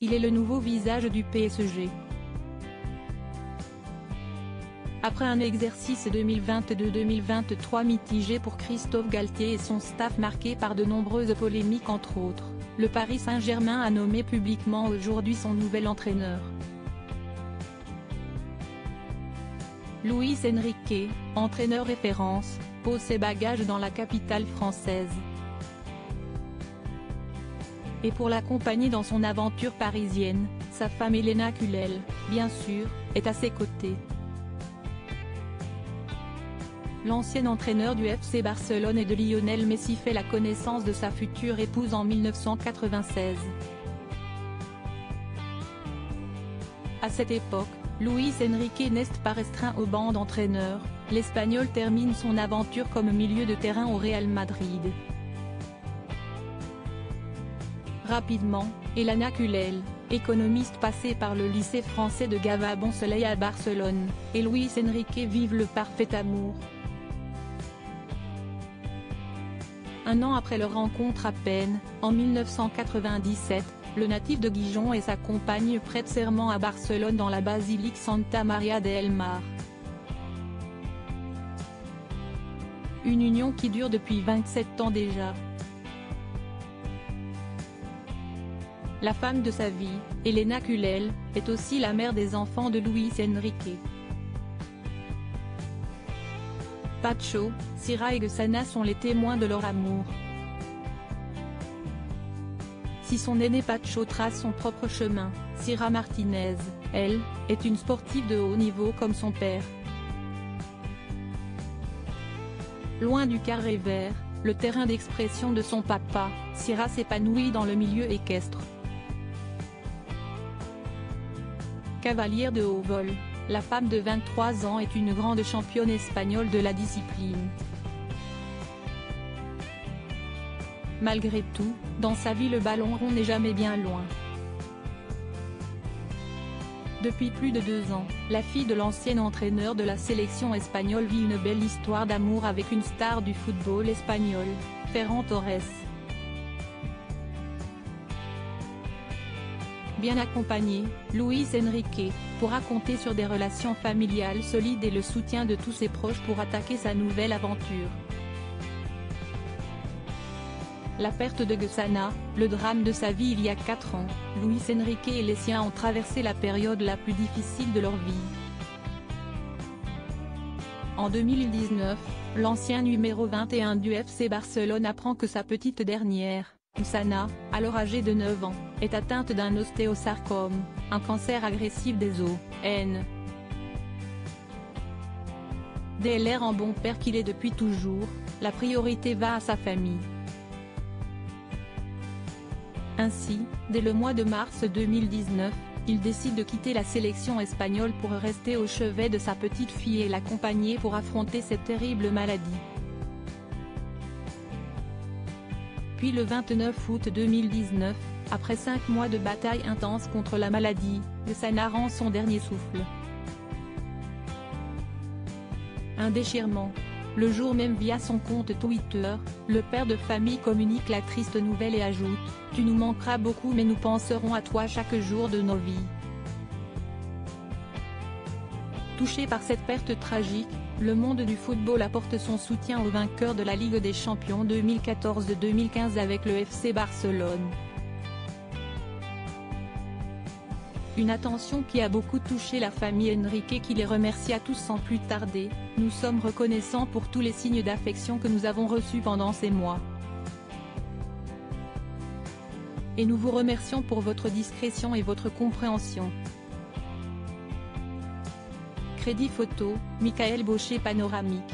il est le nouveau visage du PSG. Après un exercice 2022-2023 mitigé pour Christophe Galtier et son staff marqué par de nombreuses polémiques entre autres, le Paris Saint-Germain a nommé publiquement aujourd'hui son nouvel entraîneur. Luis Enrique, entraîneur référence, pose ses bagages dans la capitale française. Et pour l'accompagner dans son aventure parisienne, sa femme Elena Culel, bien sûr, est à ses côtés. L'ancien entraîneur du FC Barcelone et de Lionel Messi fait la connaissance de sa future épouse en 1996. À cette époque, Luis Enrique n'est pas restreint au banc d'entraîneurs, l'Espagnol termine son aventure comme milieu de terrain au Real Madrid. Rapidement, Elena Culel, économiste passée par le lycée français de Gavà-Bon-Soleil à Barcelone, et Luis Enrique vivent le parfait amour. Un an après leur rencontre à peine, en 1997, le natif de Gijón et sa compagne prêtent serment à Barcelone dans la basilique Santa Maria del Mar. Une union qui dure depuis 27 ans déjà. La femme de sa vie, Elena Culel, est aussi la mère des enfants de Luis Enrique. Pacho, Sira et Guessana sont les témoins de leur amour. Si son aîné Pacho trace son propre chemin, Sira Martínez, elle, est une sportive de haut niveau comme son père. Loin du carré vert, le terrain d'expression de son papa, Sira s'épanouit dans le milieu équestre. Cavalière de haut vol, la femme de 23 ans est une grande championne espagnole de la discipline. Malgré tout, dans sa vie le ballon rond n'est jamais bien loin. Depuis plus de 2 ans, la fille de l'ancien entraîneur de la sélection espagnole vit une belle histoire d'amour avec une star du football espagnol, Ferran Torres. Bien accompagné, Luis Enrique, pourra compter sur des relations familiales solides et le soutien de tous ses proches pour attaquer sa nouvelle aventure. La perte de Guessana, le drame de sa vie il y a 4 ans, Luis Enrique et les siens ont traversé la période la plus difficile de leur vie. En 2019, l'ancien numéro 21 du FC Barcelone apprend que sa petite dernière, Guessana, alors âgée de 9 ans, est atteinte d'un ostéosarcome, un cancer agressif des os, N. DLR en bon père qu'il est depuis toujours, la priorité va à sa famille. Ainsi, dès le mois de mars 2019, il décide de quitter la sélection espagnole pour rester au chevet de sa petite fille et l'accompagner pour affronter cette terrible maladie. Puis le 29 août 2019, après 5 mois de bataille intense contre la maladie, Guessana rend son dernier souffle. Un déchirement. Le jour même via son compte Twitter, le père de famille communique la triste nouvelle et ajoute « Tu nous manqueras beaucoup mais nous penserons à toi chaque jour de nos vies ». Touché par cette perte tragique, le monde du football apporte son soutien aux vainqueurs de la Ligue des Champions 2014-2015 avec le FC Barcelone. Une attention qui a beaucoup touché la famille Enrique qui les remercie à tous sans plus tarder. Nous sommes reconnaissants pour tous les signes d'affection que nous avons reçus pendant ces mois. Et nous vous remercions pour votre discrétion et votre compréhension. Crédit photo, Michael Baucher panoramique.